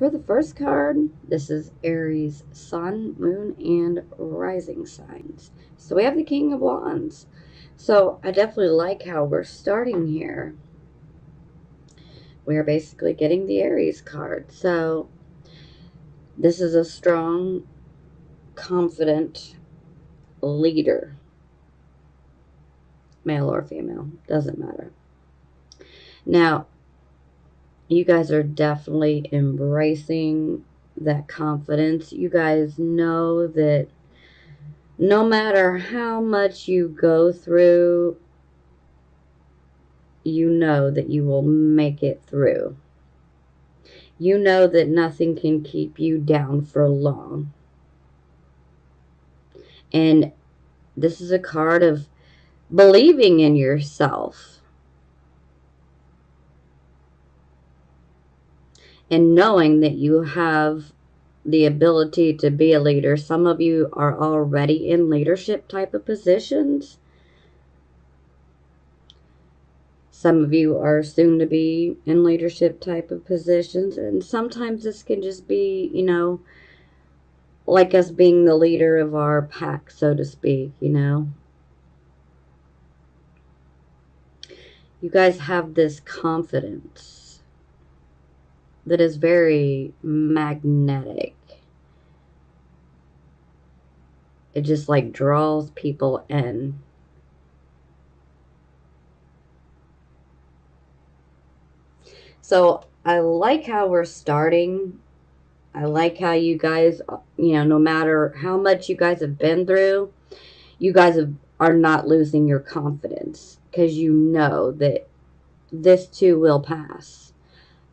For the first card, this is Aries, Sun, Moon, and Rising signs. So we have the King of Wands. So I definitely like how we're starting here. We are basically getting the Aries card. So this is a strong, confident leader. Male or female, doesn't matter. Now, you guys are definitely embracing that confidence. You guys know that no matter how much you go through, you know that you will make it through. You know that nothing can keep you down for long. And this is a card of believing in yourself and knowing that you have the ability to be a leader. Some of you are already in leadership type of positions. Some of you are soon to be in leadership type of positions. And sometimes this can just be, like us being the leader of our pack, so to speak, You guys have this confidence that is very magnetic. It just like draws people in. So I like how we're starting. I like how you guys, no matter how much you guys have been through, you guys are not losing your confidence because you know that this too will pass.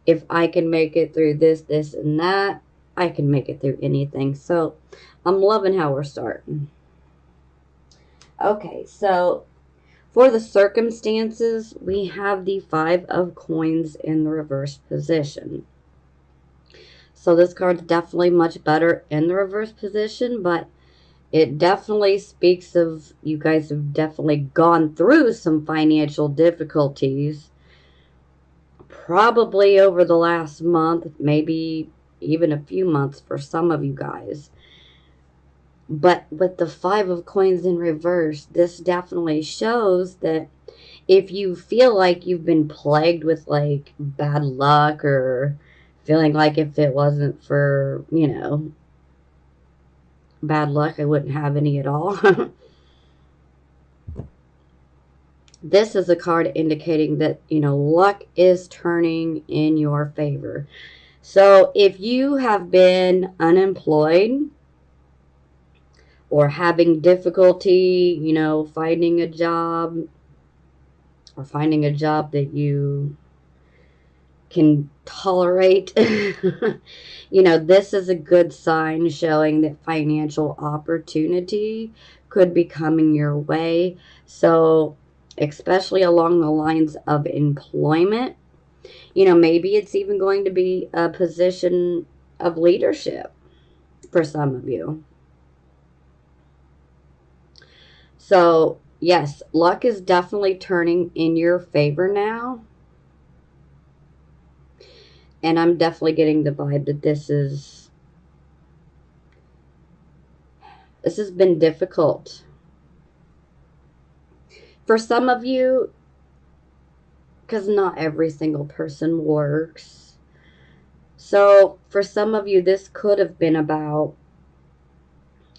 If I can make it through this, this, and that, I can make it through anything. So I'm loving how we're starting. Okay, so for the circumstances, we have the Five of Coins in the reverse position. So this card's definitely much better in the reverse position, but it definitely speaks of you guys have definitely gone through some financial difficulties, probably over the last month, maybe even a few months for some of you guys. But with the Five of Coins in reverse, this definitely shows that if you feel like you've been plagued with like bad luck or feeling like if it wasn't for, bad luck, I wouldn't have any at all. This is a card indicating that, luck is turning in your favor. So if you have been unemployed or having difficulty, finding a job or finding a job that you can tolerate, this is a good sign showing that financial opportunity could be coming your way. So especially along the lines of employment, maybe it's even going to be a position of leadership for some of you. So yes, luck is definitely turning in your favor now. And I'm definitely getting the vibe that this has been difficult. For some of you, because not every single person works. So for some of you, this could have been about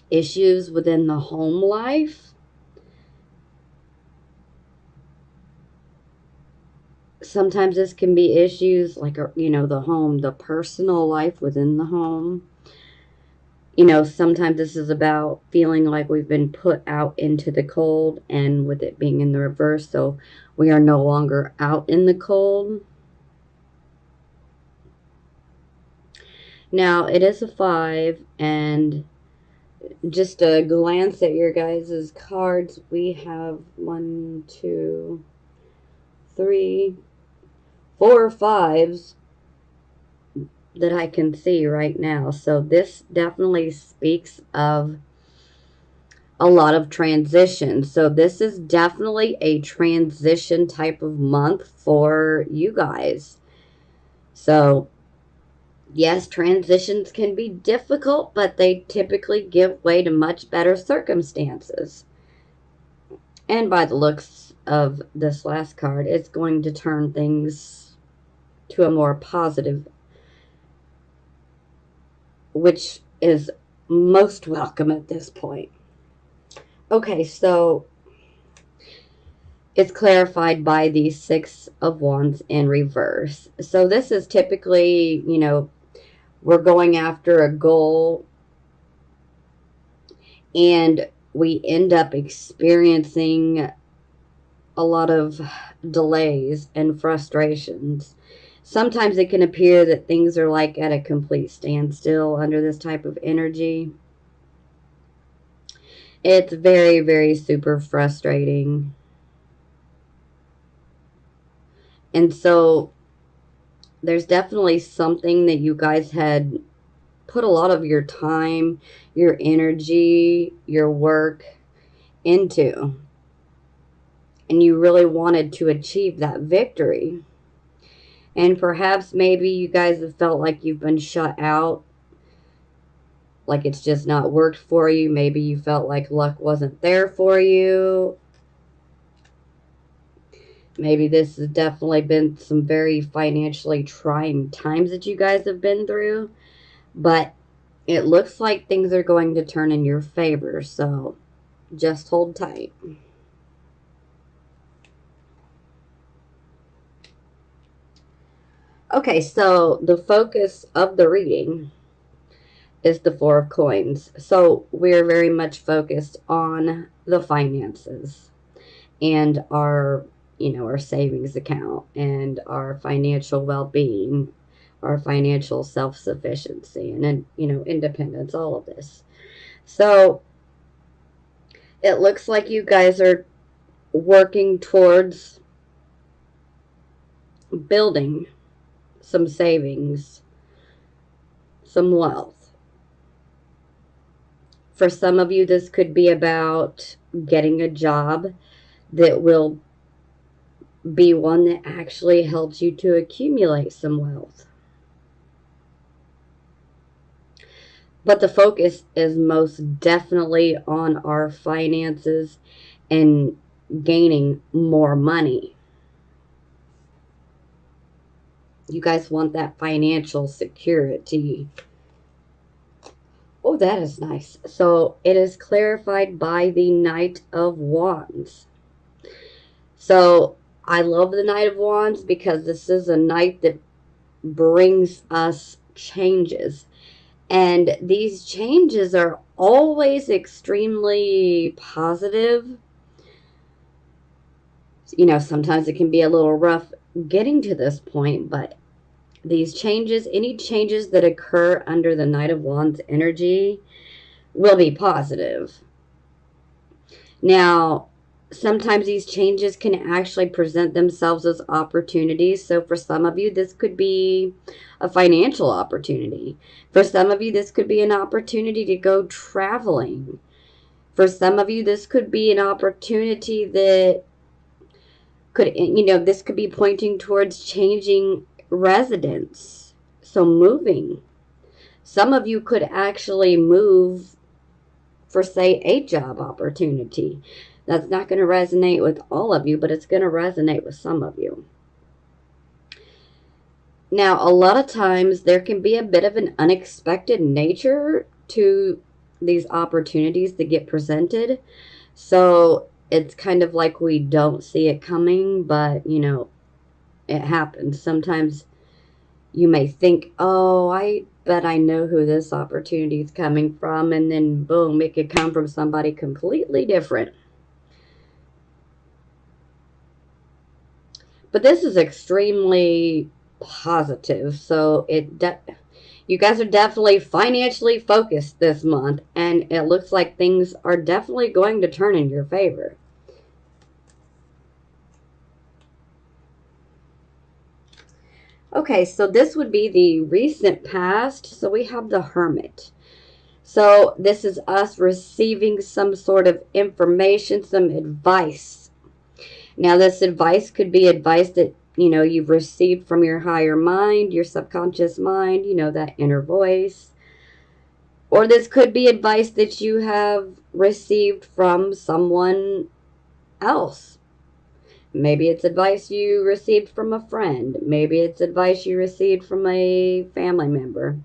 issues within the home life. Sometimes this can be issues like, the home, the personal life within the home. Sometimes this is about feeling like we've been put out into the cold, and with it being in the reverse, so we are no longer out in the cold. Now, it is a 5, and just a glance at your guys' cards, we have 1, 2, 3, 4 5s that I can see right now. So this definitely speaks of a lot of transition. So this is definitely a transition type of month for you guys. So Yes, transitions can be difficult, but they typically give way to much better circumstances. And by the looks of this last card, it's going to turn things to a more positive, which is most welcome at this point. Okay, so it's clarified by the Six of Wands in reverse. So this is typically, we're going after a goal and we end up experiencing a lot of delays and frustrations. Sometimes it can appear that things are like at a complete standstill under this type of energy. It's very, very super frustrating. And so there's definitely something that you guys had put a lot of your time, your energy, your work into. And you really wanted to achieve that victory. And perhaps maybe you guys have felt like you've been shut out, like it's just not worked for you. Maybe you felt like luck wasn't there for you. Maybe this has definitely been some very financially trying times that you guys have been through. But it looks like things are going to turn in your favor. So just hold tight. Okay, so the focus of the reading is the Four of Coins. So we're very much focused on the finances and our savings account and our financial well-being, our financial self-sufficiency and independence, all of this. So it looks like you guys are working towards building some savings, some wealth. For some of you, this could be about getting a job that will be one that actually helps you to accumulate some wealth. But the focus is most definitely on our finances and gaining more money. You guys want that financial security. Oh, that is nice. So it is clarified by the Knight of Wands. So I love the Knight of Wands because this is a knight that brings us changes. And these changes are always extremely positive. Sometimes it can be a little rough getting to this point, but these changes, any changes that occur under the Knight of Wands energy, will be positive. Now, sometimes these changes can actually present themselves as opportunities. So for some of you, this could be a financial opportunity. For some of you, this could be an opportunity to go traveling. For some of you, this could be an opportunity that this could be pointing towards changing residence. So moving. Some of you could actually move for, say, a job opportunity. That's not going to resonate with all of you, but it's going to resonate with some of you. Now, a lot of times there can be a bit of an unexpected nature to these opportunities that get presented. So it's kind of like we don't see it coming, but, it happens. Sometimes you may think, oh, I bet I know who this opportunity is coming from. And then, boom, it could come from somebody completely different. But this is extremely positive. So you guys are definitely financially focused this month. And it looks like things are definitely going to turn in your favor. Okay, so this would be the recent past. So we have the Hermit. So this is us receiving some sort of information, some advice. Now this advice could be advice that, you've received from your higher mind, your subconscious mind, that inner voice. Or this could be advice that you have received from someone else. Maybe it's advice you received from a friend. Maybe it's advice you received from a family member.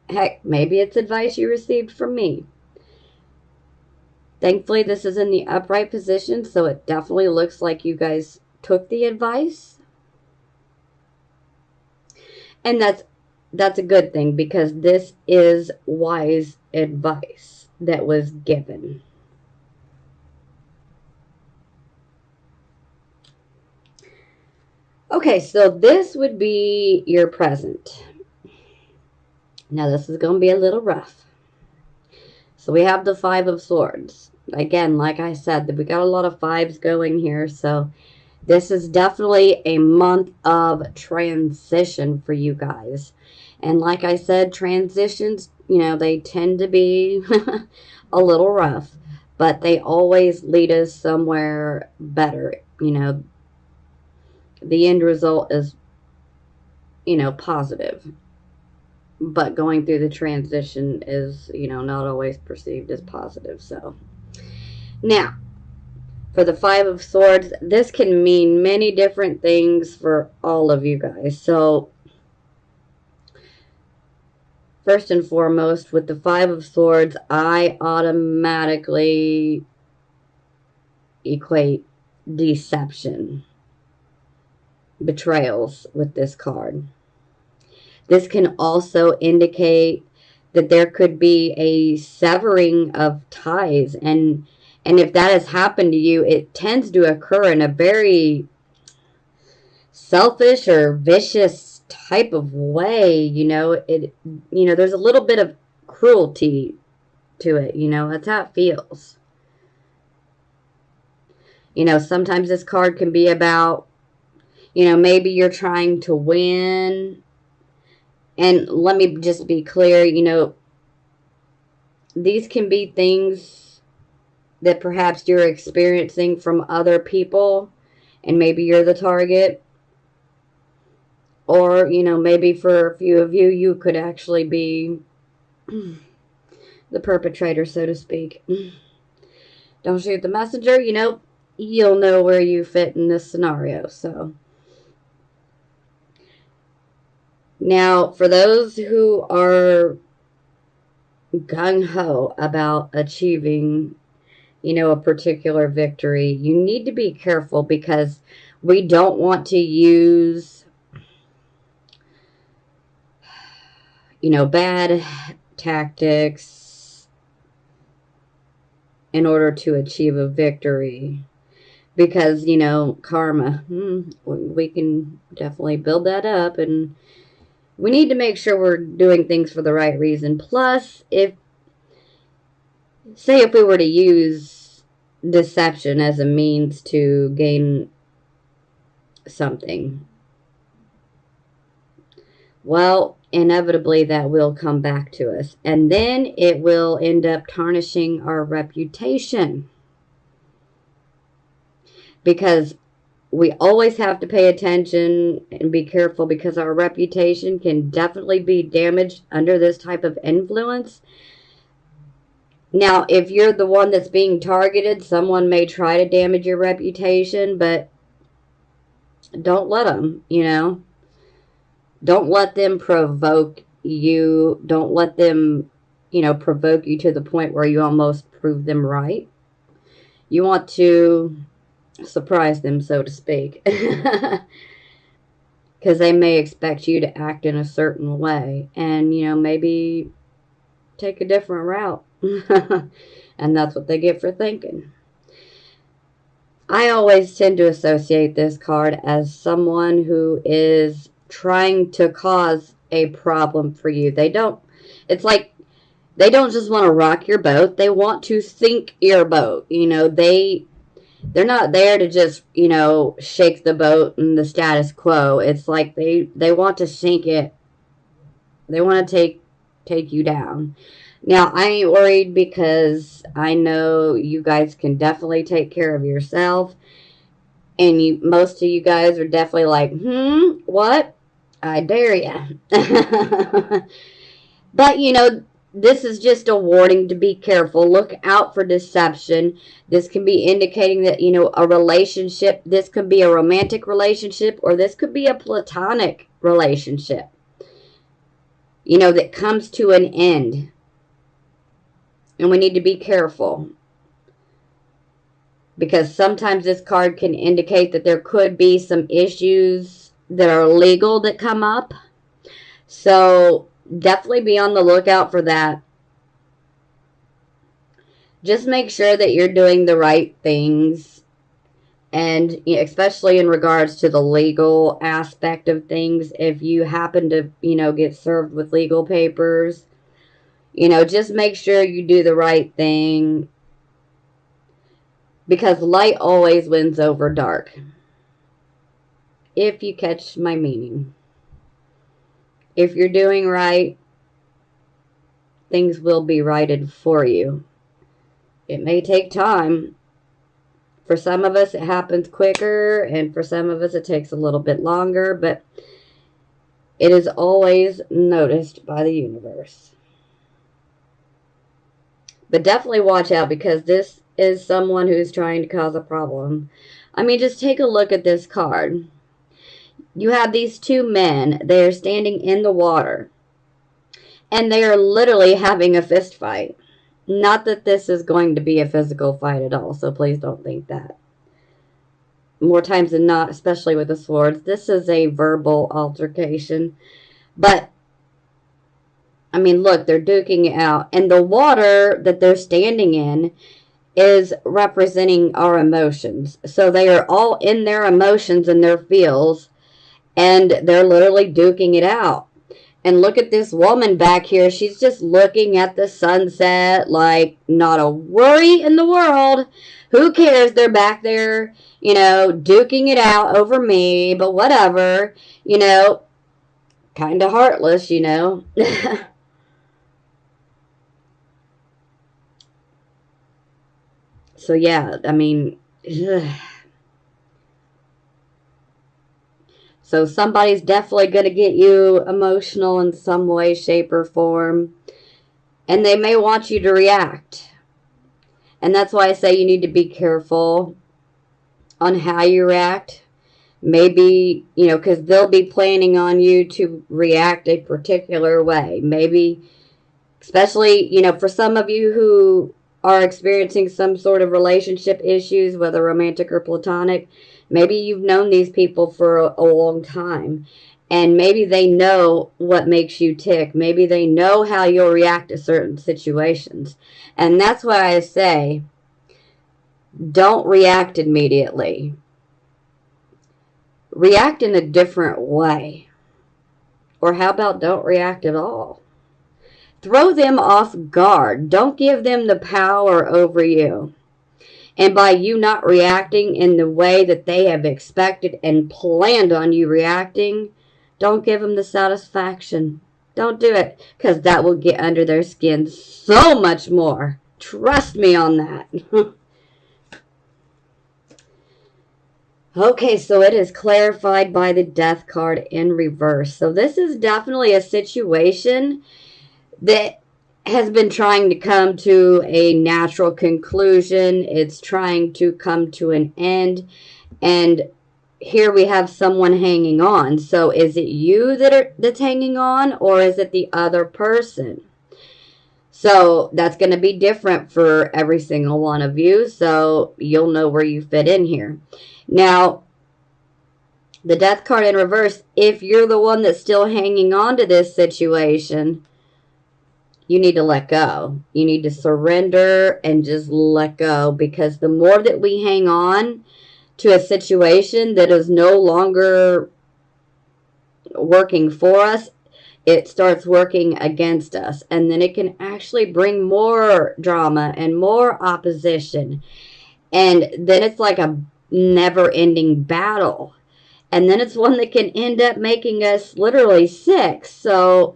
Heck, maybe it's advice you received from me. Thankfully, this is in the upright position, so it definitely looks like you guys took the advice. And that's a good thing, because this is wise advice that was given. Okay, so this would be your present. Now, this is going to be a little rough. So we have the Five of Swords. Again, like I said, we got a lot of fives going here, so this is definitely a month of transition for you guys. And like I said, transitions, they tend to be a little rough, but they always lead us somewhere better. The end result is, positive. But going through the transition is, not always perceived as positive. So, now, for the Five of Swords, this can mean many different things for all of you guys. So, first and foremost, with the Five of Swords, I automatically equate deception, betrayals with this card. This can also indicate that there could be a severing of ties, and if that has happened to you, it tends to occur in a very selfish or vicious type of way. There's a little bit of cruelty to it. That's how it feels. Sometimes this card can be about, maybe you're trying to win. And let me just be clear, these can be things that perhaps you're experiencing from other people, and maybe you're the target. Or, maybe for a few of you, you could actually be the perpetrator, so to speak. Don't shoot the messenger, you'll know where you fit in this scenario. So, now, for those who are gung-ho about achieving, a particular victory, you need to be careful, because we don't want to use, bad tactics in order to achieve a victory. Because, karma, we can definitely build that up, and we need to make sure we're doing things for the right reason. Plus, if we were to use deception as a means to gain something, well, inevitably that will come back to us. And then it will end up tarnishing our reputation. Because we always have to pay attention and be careful, because our reputation can definitely be damaged under this type of influence. Now, if you're the one that's being targeted, someone may try to damage your reputation, but don't let them, Don't let them provoke you. Don't let them, provoke you to the point where you almost prove them right. You want to surprise them, so to speak. Because they may expect you to act in a certain way, and maybe take a different route. And that's what they get for thinking. I always tend to associate this card as someone who is trying to cause a problem for you. It's like they don't just want to rock your boat, they want to sink your boat. They're not there to just, shake the boat and the status quo. It's like they want to sink it. They want to take you down. Now, I ain't worried, because I know you guys can definitely take care of yourself. And most of you guys are definitely like, what? I dare ya. But, this is just a warning to be careful. Look out for deception. This can be indicating that, a relationship, this could be a romantic relationship, or this could be a platonic relationship, that comes to an end. And we need to be careful, because sometimes this card can indicate that there could be some issues that are legal that come up. So definitely be on the lookout for that. Just make sure that you're doing the right things, and especially in regards to the legal aspect of things. If you happen to, get served with legal papers, just make sure you do the right thing, because light always wins over dark, if you catch my meaning. If you're doing right, things will be righted for you. It may take time. For some of us, it happens quicker, and for some of us, it takes a little bit longer, but it is always noticed by the universe. But definitely watch out, because this is someone who's trying to cause a problem. I mean, just take a look at this card. You have these two men. They are standing in the water, and they are literally having a fist fight. Not that this is going to be a physical fight at all, so please don't think that. More times than not, especially with the swords, this is a verbal altercation. But, I mean, look, they're duking it out. And the water that they're standing in is representing our emotions. So they are all in their emotions and their feels, and they're literally duking it out. And look at this woman back here. She's just looking at the sunset like not a worry in the world. Who cares? They're back there, duking it out over me, but whatever, kind of heartless, So, yeah, I mean, so somebody's definitely going to get you emotional in some way, shape, or form. And they may want you to react. And that's why I say you need to be careful on how you react. Maybe, because they'll be planning on you to react a particular way. Maybe, especially, for some of you who are experiencing some sort of relationship issues, whether romantic or platonic, maybe you've known these people for a long time, and maybe they know what makes you tick. Maybe they know how you'll react to certain situations. And that's why I say, don't react immediately. React in a different way. Or how about don't react at all? Throw them off guard. Don't give them the power over you. And by you not reacting in the way that they have expected and planned on you reacting, don't give them the satisfaction. Don't do it, because that will get under their skin so much more. Trust me on that. Okay, so it is clarified by the Death card in reverse. So this is definitely a situation that has been trying to come to a natural conclusion. It's trying to come to an end. And here we have someone hanging on. So is it you that's hanging on, or is it the other person? So that's going to be different for every single one of you. So you'll know where you fit in here. Now, the Death card in reverse, if you're the one that's still hanging on to this situation, you need to let go. You need to surrender and just let go, because the more that we hang on to a situation that is no longer working for us, it starts working against us. And then it can actually bring more drama and more opposition. And then it's like a never-ending battle. And then it's one that can end up making us literally sick. So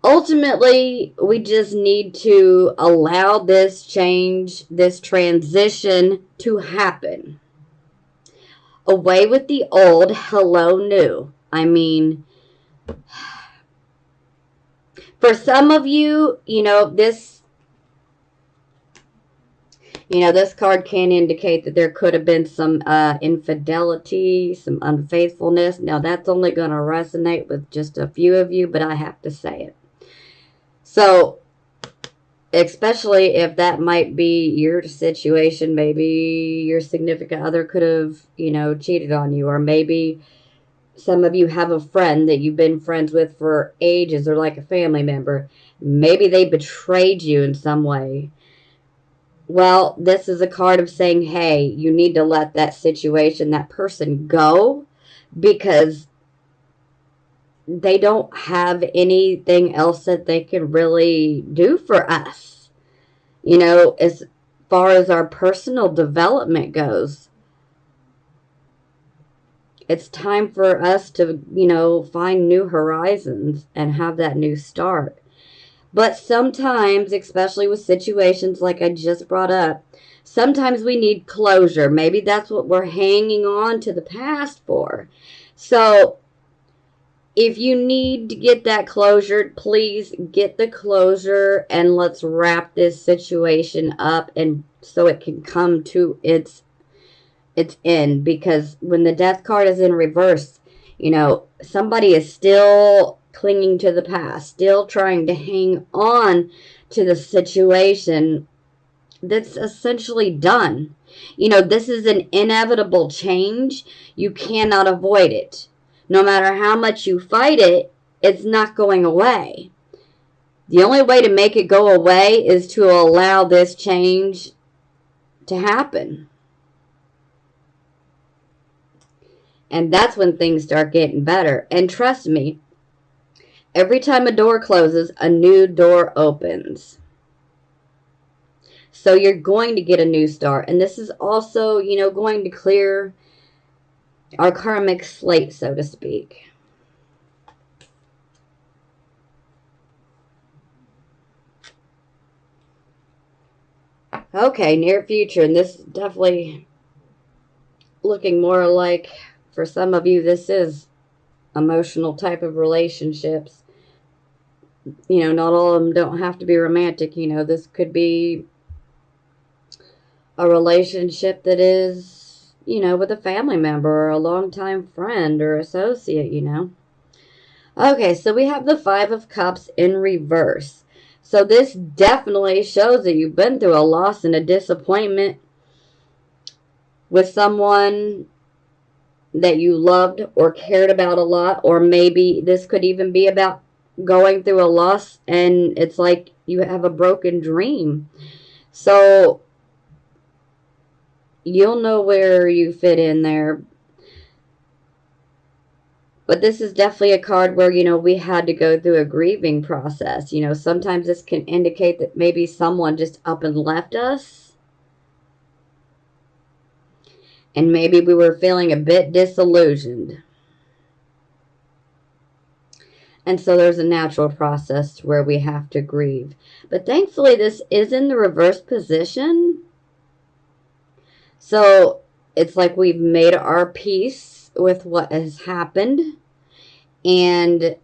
ultimately, we just need to allow this change, this transition to happen. away with the old, hello new. I mean, for some of you, this card can indicate that there could have been some infidelity, some unfaithfulness. Now, that's only going to resonate with just a few of you, but I have to say it. So, especially if that might be your situation, maybe your significant other could have, cheated on you, or maybe some of you have a friend that you've been friends with for ages, or like a family member. Maybe they betrayed you in some way. Well, this is a card of saying, hey, you need to let that situation, that person go, because they don't have anything else that they can really do for us. As far as our personal development goes, it's time for us to, find new horizons and have that new start. But sometimes, especially with situations like I just brought up, sometimes we need closure. Maybe that's what we're hanging on to the past for. So, if you need to get that closure, please get the closure and let's wrap this situation up, and so it can come to its end. Because when the death card is in reverse, somebody is still clinging to the past, still trying to hang on to the situation that's essentially done. This is an inevitable change. You cannot avoid it. No matter how much you fight it, it's not going away. The only way to make it go away is to allow this change to happen. And that's when things start getting better. And trust me, every time a door closes, a new door opens. So you're going to get a new start. And this is also, going to clear our karmic slate, so to speak. Okay, near future. And this is definitely looking more like, for some of you, this is emotional type of relationships. Not all of them don't have to be romantic. This could be a relationship that is, with a family member or a longtime friend or associate. Okay, so we have the Five of Cups in reverse. So this definitely shows that you've been through a loss and a disappointment with someone that you loved or cared about a lot. Or maybe this could even be about going through a loss and it's like you have a broken dream. So you'll know where you fit in there. But this is definitely a card where, we had to go through a grieving process. Sometimes this can indicate that maybe someone just up and left us. And maybe we were feeling a bit disillusioned. And so there's a natural process where we have to grieve. But thankfully, this is in the reverse position. So it's like we've made our peace with what has happened. And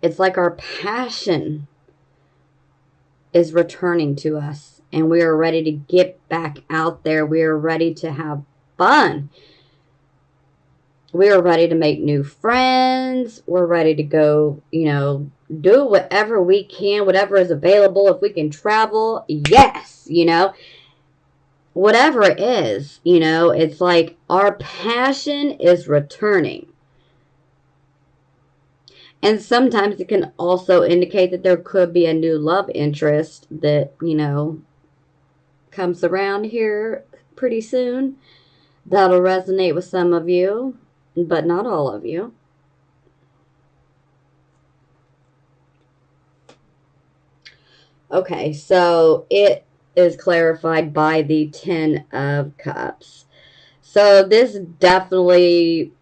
it's like our passion is returning to us. And we are ready to get back out there. We are ready to have fun. We are ready to make new friends. We're ready to go, do whatever we can, whatever is available. If we can travel, yes, whatever it is, it's like our passion is returning. And sometimes it can also indicate that there could be a new love interest that, comes around here pretty soon. That'll resonate with some of you, but not all of you. Okay, so it is clarified by the Ten of Cups. So this definitely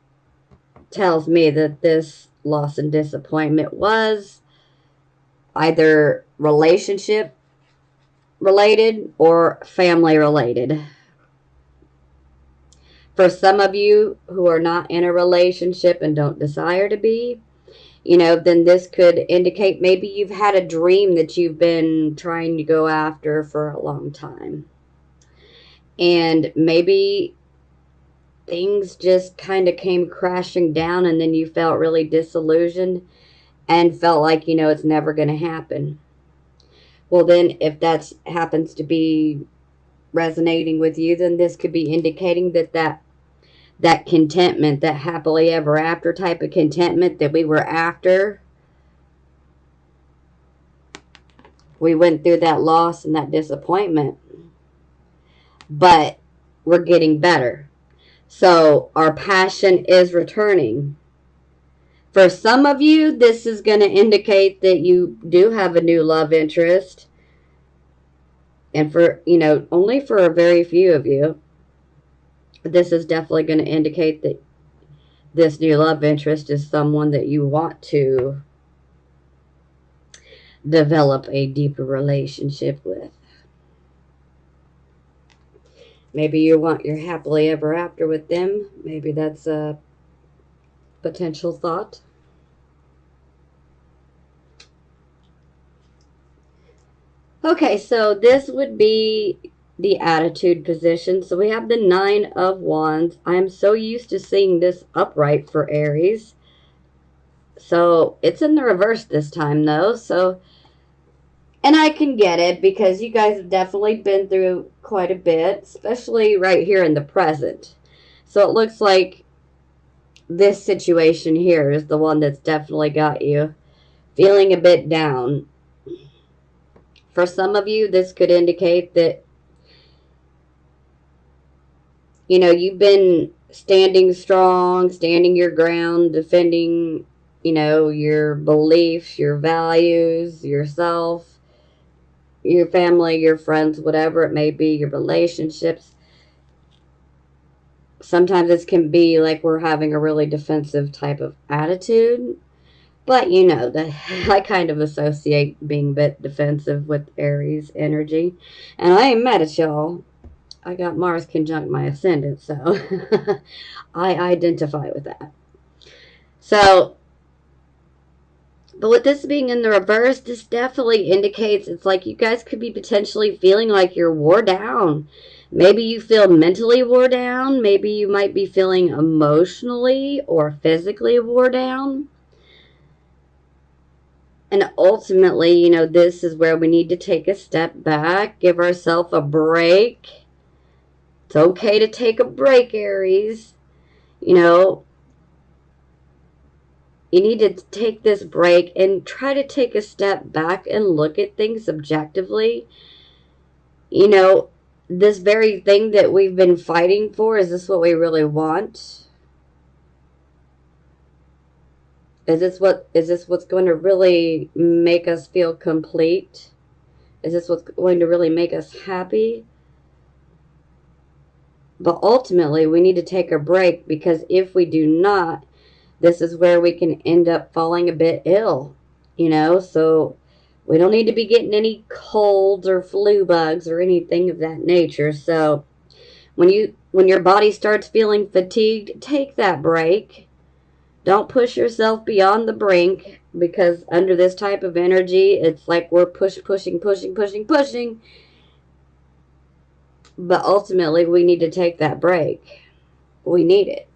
tells me that this loss and disappointment was either relationship related or family related. For some of you who are not in a relationship and don't desire to be, you know, then this could indicate maybe you've had a dream that you've been trying to go after for a long time. And maybe things just kind of came crashing down and then you felt really disillusioned and felt like, you know, it's never going to happen. Well, then if that happens to be resonating with you, then this could be indicating that contentment, that happily ever after type of contentment that we were after, we went through that loss and that disappointment, but we're getting better. So our passion is returning. For some of you, this is going to indicate that you do have a new love interest. And for, you know, only for a very few of you, this is definitely going to indicate that this new love interest is someone that you want to develop a deeper relationship with. Maybe you want your happily ever after with them. Maybe that's a potential thought. Okay, so this would be the attitude position. So we have the Nine of Wands. I am so used to seeing this upright for Aries. So it's in the reverse this time, though. So, and I can get it because you guys have definitely been through quite a bit, especially right here in the present. So it looks like this situation here is the one that's definitely got you feeling a bit down. For some of you, this could indicate that, you know, you've been standing strong, standing your ground, defending, you know, your beliefs, your values, yourself, your family, your friends, whatever it may be, your relationships. Sometimes this can be like we're having a really defensive type of attitude. But you know that I kind of associate being a bit defensive with Aries energy. And I ain't mad at y'all. I got Mars conjunct my ascendant, so I identify with that. So, but with this being in the reverse, this definitely indicates it's like you guys could be potentially feeling like you're wore down. Maybe you feel mentally wore down. Maybe you might be feeling emotionally or physically wore down. And ultimately, you know, this is where we need to take a step back, give ourselves a break. It's okay to take a break, Aries. You know, you need to take this break and try to take a step back and look at things objectively. You know, this very thing that we've been fighting for, is this what we really want? Is this what's going to really make us feel complete? Is this what's going to really make us happy? But ultimately, we need to take a break, because if we do not, this is where we can end up falling a bit ill, you know? So we don't need to be getting any colds or flu bugs or anything of that nature. So when your body starts feeling fatigued, take that break. Don't push yourself beyond the brink, because under this type of energy, it's like we're pushing. But ultimately, we need to take that break. We need it.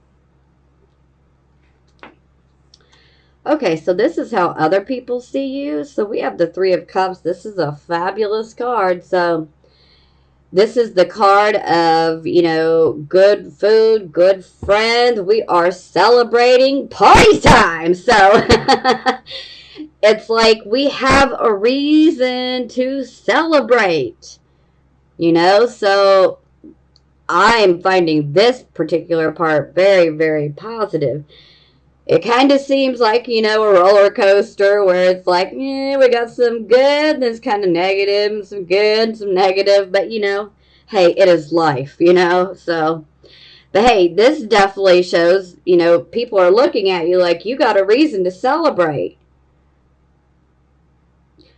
Okay, so this is how other people see you. So we have the Three of Cups. This is a fabulous card. So this is the card of, you know, good food, good friends. We are celebrating party time. So it's like we have a reason to celebrate, you know? So I'm finding this particular part very, very positive. It kind of seems like, you know, a roller coaster where it's like, yeah, we got some good, and it's kind of negative, some good, some negative, but, you know, hey, it is life, you know, so, but hey, this definitely shows, you know, people are looking at you like you got a reason to celebrate.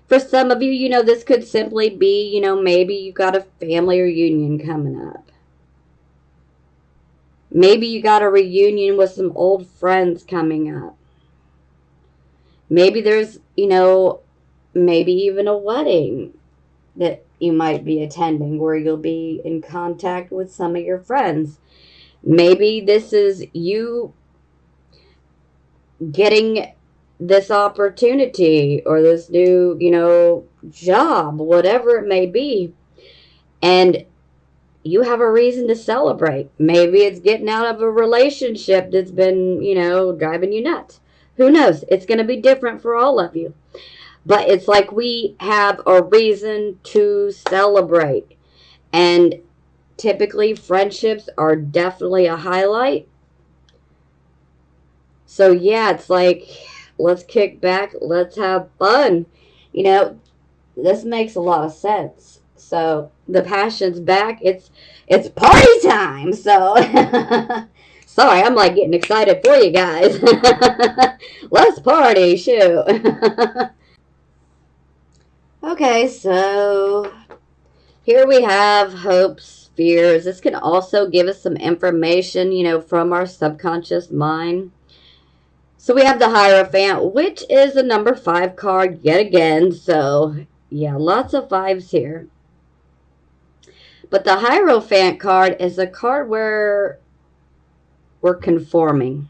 For some of you, you know, this could simply be, you know, maybe you got a family reunion coming up. Maybe you got a reunion with some old friends coming up. Maybe there's, maybe even a wedding that you might be attending where you'll be in contact with some of your friends. Maybe this is you getting this opportunity or this new, job, whatever it may be. And you have a reason to celebrate. Maybe it's getting out of a relationship that's been, driving you nuts. Who knows? It's going to be different for all of you. But it's like we have a reason to celebrate. And typically, friendships are definitely a highlight. So, yeah, it's like, let's kick back, let's have fun. This makes a lot of sense. So, the passion's back. It's party time. So, sorry, I'm like getting excited for you guys. Let's party, shoot. Okay, so here we have hopes, fears. This can also give us some information, from our subconscious mind. So we have the Hierophant, which is a number 5 card yet again. So, yeah, lots of 5s here. But the Hierophant card is a card where we're conforming.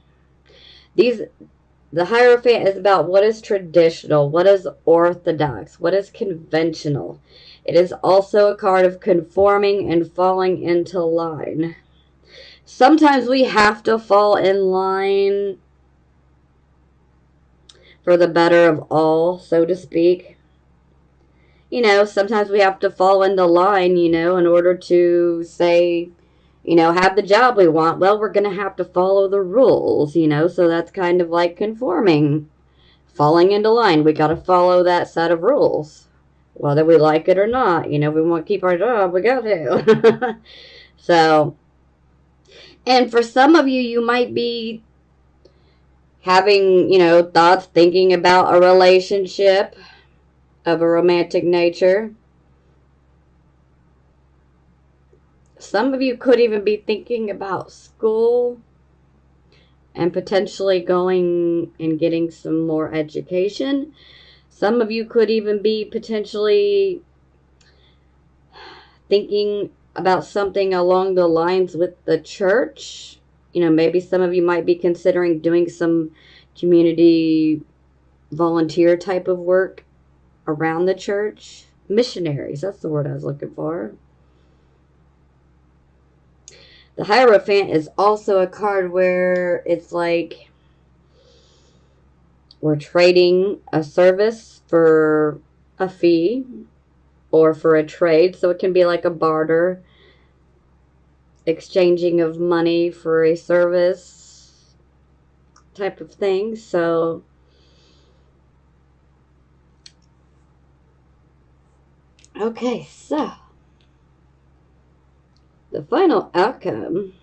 The Hierophant is about what is traditional, what is orthodox, what is conventional. It is also a card of conforming and falling into line. Sometimes we have to fall in line for the better of all, so to speak. Sometimes we have to fall into line, in order to say, have the job we want. Well, we're going to have to follow the rules, so that's kind of like conforming, falling into line. We got to follow that set of rules, whether we like it or not. We want to keep our job, we got to. So, and for some of you, you might be having, thoughts, thinking about a relationship of a romantic nature. Some of you could even be thinking about school and potentially going and getting some more education. Some of you could even be potentially thinking about something along the lines with the church. Maybe some of you might be considering doing some community volunteer type of work around the church. Missionaries, that's the word I was looking for. The Hierophant is also a card where it's like we're trading a service for a fee or for a trade. So it can be like a barter, exchanging of money for a service type of thing. So okay, so the final outcome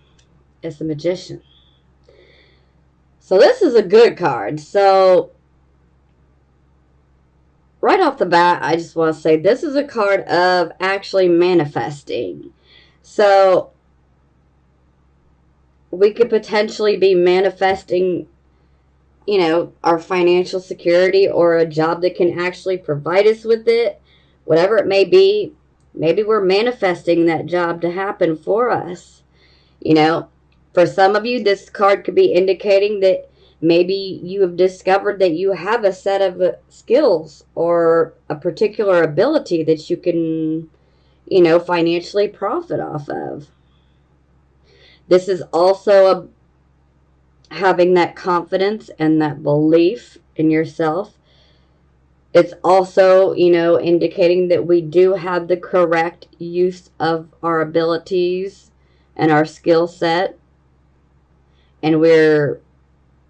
is the Magician. So this is a good card. So right off the bat, I just want to say this is a card of actually manifesting. So we could potentially be manifesting, our financial security or a job that can actually provide us with it, whatever it may be. Maybe we're manifesting that job to happen for us. For some of you, this card could be indicating that maybe you have discovered that you have a set of skills or a particular ability that you can, financially profit off of. This is also having that confidence and that belief in yourself. It's also, indicating that we do have the correct use of our abilities and our skill set, and we're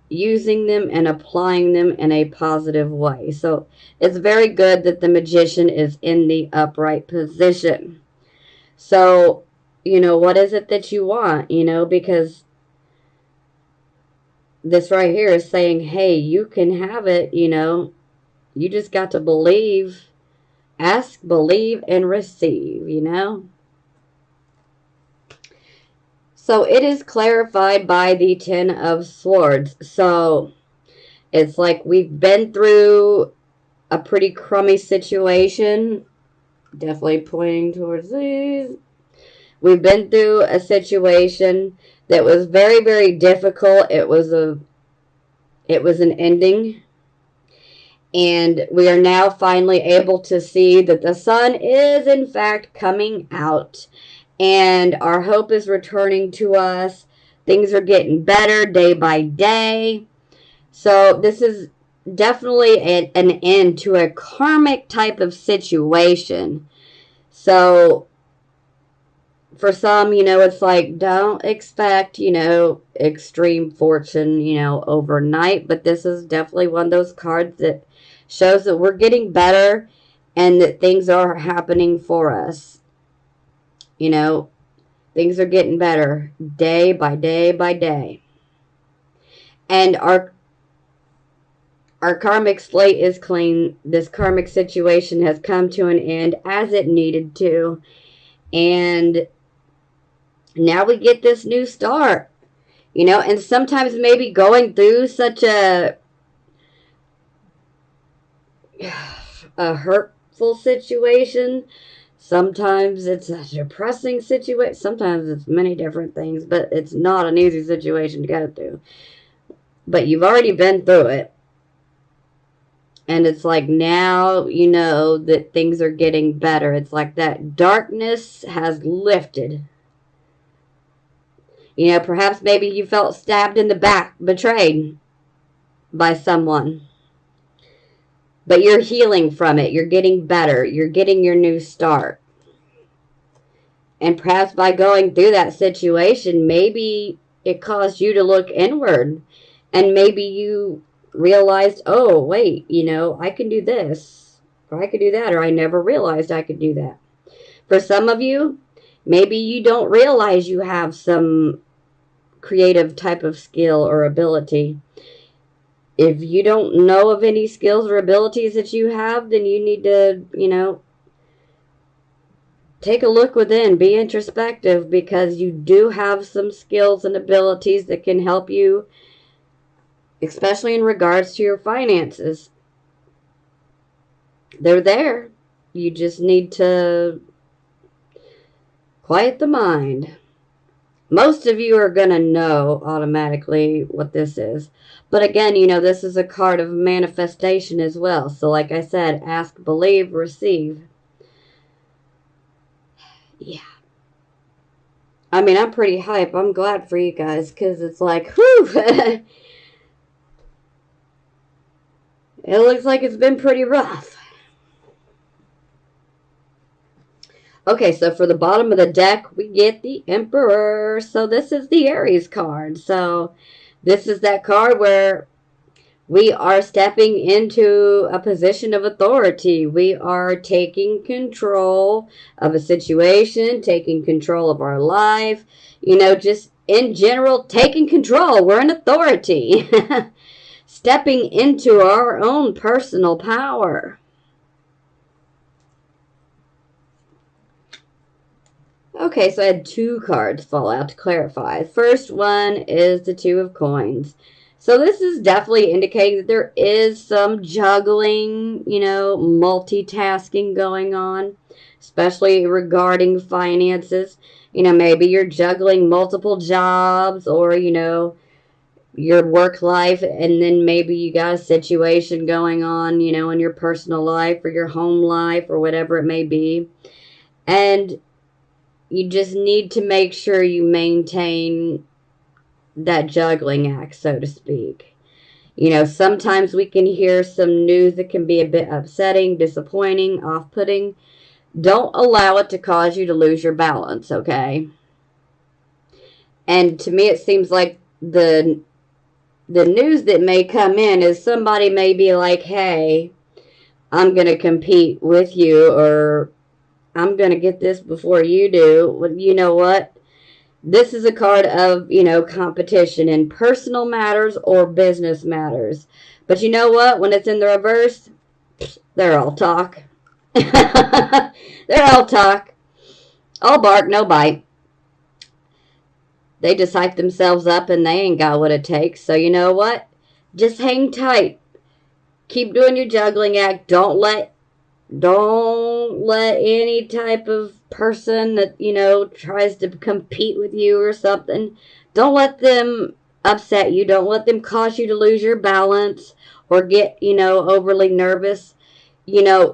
using them and applying them in a positive way. So it's very good that the Magician is in the upright position. So, what is it that you want? Because this right here is saying, hey, you can have it, you just got to believe, ask, believe, and receive, So So it is clarified by the Ten of Swords. So it's like we've been through a pretty crummy situation. Definitely pointing towards these. We've been through a situation that was very, very difficult. It was an ending. And we are now finally able to see that the sun is in fact coming out. And our hope is returning to us. Things are getting better day by day. So this is definitely an end to a karmic type of situation. So for some, it's like, don't expect, extreme fortune, overnight. But this is definitely one of those cards that shows that we're getting better and that things are happening for us. Things are getting better day by day by day. And our karmic slate is clean. This karmic situation has come to an end as it needed to. And now we get this new start. And sometimes maybe going through such a hurtful situation. Sometimes it's a depressing situation. Sometimes it's many different things, but it's not an easy situation to go through. But you've already been through it. And it's like now you know that things are getting better. It's like that darkness has lifted. Perhaps maybe you felt stabbed in the back, betrayed by someone. But you're healing from it. You're getting better. You're getting your new start. And perhaps by going through that situation, maybe it caused you to look inward. And maybe you realized, oh, wait, I can do this. Or I could do that. Or I never realized I could do that. For some of you, maybe you don't realize you have some creative type of skill or ability. If you don't know of any skills or abilities that you have, then you need to, take a look within, be introspective, because you do have some skills and abilities that can help you, especially in regards to your finances. They're there. You just need to quiet the mind. Most of you are going to know automatically what this is. But again, this is a card of manifestation as well. So like I said, ask, believe, receive. Yeah. I mean, I'm pretty hype. I'm glad for you guys because it's like, whew. It looks like it's been pretty rough. Okay, so for the bottom of the deck, we get the Emperor. So this is the Aries card. So this is that card where we are stepping into a position of authority. We are taking control of a situation, taking control of our life. Just in general, taking control. We're an authority. Stepping into our own personal power. Okay, so I had two cards fall out to clarify. First one is the Two of Coins. So this is definitely indicating that there is some juggling, multitasking going on, especially regarding finances. Maybe you're juggling multiple jobs or, your work life, and then maybe you got a situation going on, in your personal life or your home life or whatever it may be. And you just need to make sure you maintain that juggling act, so to speak. Sometimes we can hear some news that can be a bit upsetting, disappointing, off-putting. Don't allow it to cause you to lose your balance, okay? And to me, it seems like the news that may come in is somebody may be like, hey, I'm going to compete with you, or I'm going to get this before you do. Well, you know what? This is a card of, competition in personal matters or business matters. But you know what? When it's in the reverse, they're all talk. They're all talk. All bark, no bite. They just hype themselves up and they ain't got what it takes. So you know what? Just hang tight. Keep doing your juggling act. Don't let any type of person that, tries to compete with you or something, don't let them upset you. Don't let them cause you to lose your balance or get, overly nervous.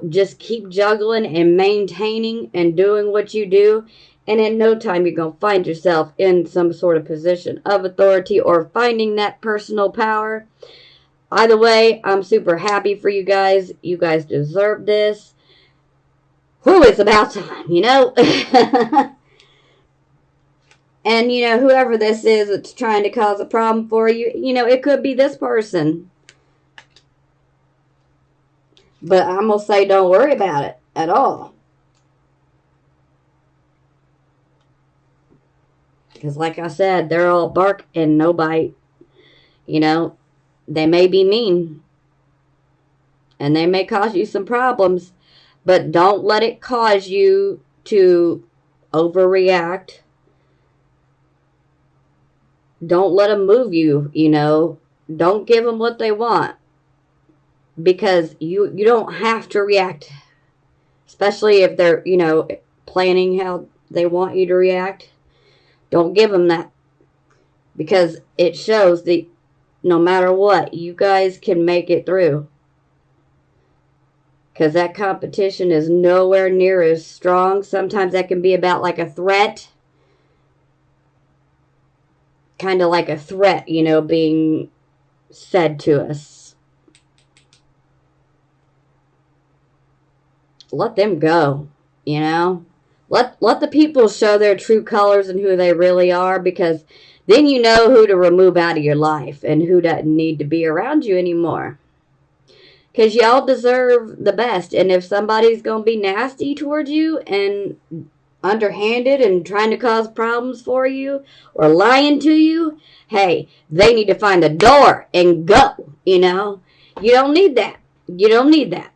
Just keep juggling and maintaining and doing what you do. And in no time, you're going to find yourself in some sort of position of authority or finding that personal power. Either way, I'm super happy for you guys. You guys deserve this. Whew, it's about time. And, whoever this is that's trying to cause a problem for you, it could be this person. But I'm going to say don't worry about it at all. Because like I said, they're all bark and no bite. They may be mean. And they may cause you some problems. But don't let it cause you to overreact. Don't let them move you, Don't give them what they want. Because you don't have to react. Especially if they're, planning how they want you to react. Don't give them that. Because it shows that no matter what, you guys can make it through. Because that competition is nowhere near as strong. Sometimes that can be about like a threat. Kind of like a threat, being said to us. Let them go, Let the people show their true colors and who they really are, because then you know who to remove out of your life and who doesn't need to be around you anymore. Because y'all deserve the best. And if somebody's going to be nasty towards you and underhanded and trying to cause problems for you or lying to you, hey, they need to find a door and go, You don't need that. You don't need that.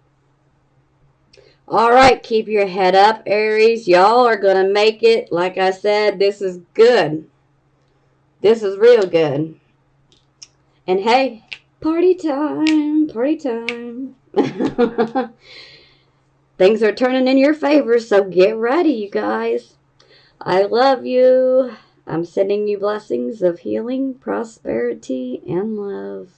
All right, keep your head up, Aries. Y'all are going to make it. Like I said, this is good. This is real good. And hey, party time, party time. Things are turning in your favor, so get ready, you guys. I love you. I'm sending you blessings of healing, prosperity, and love.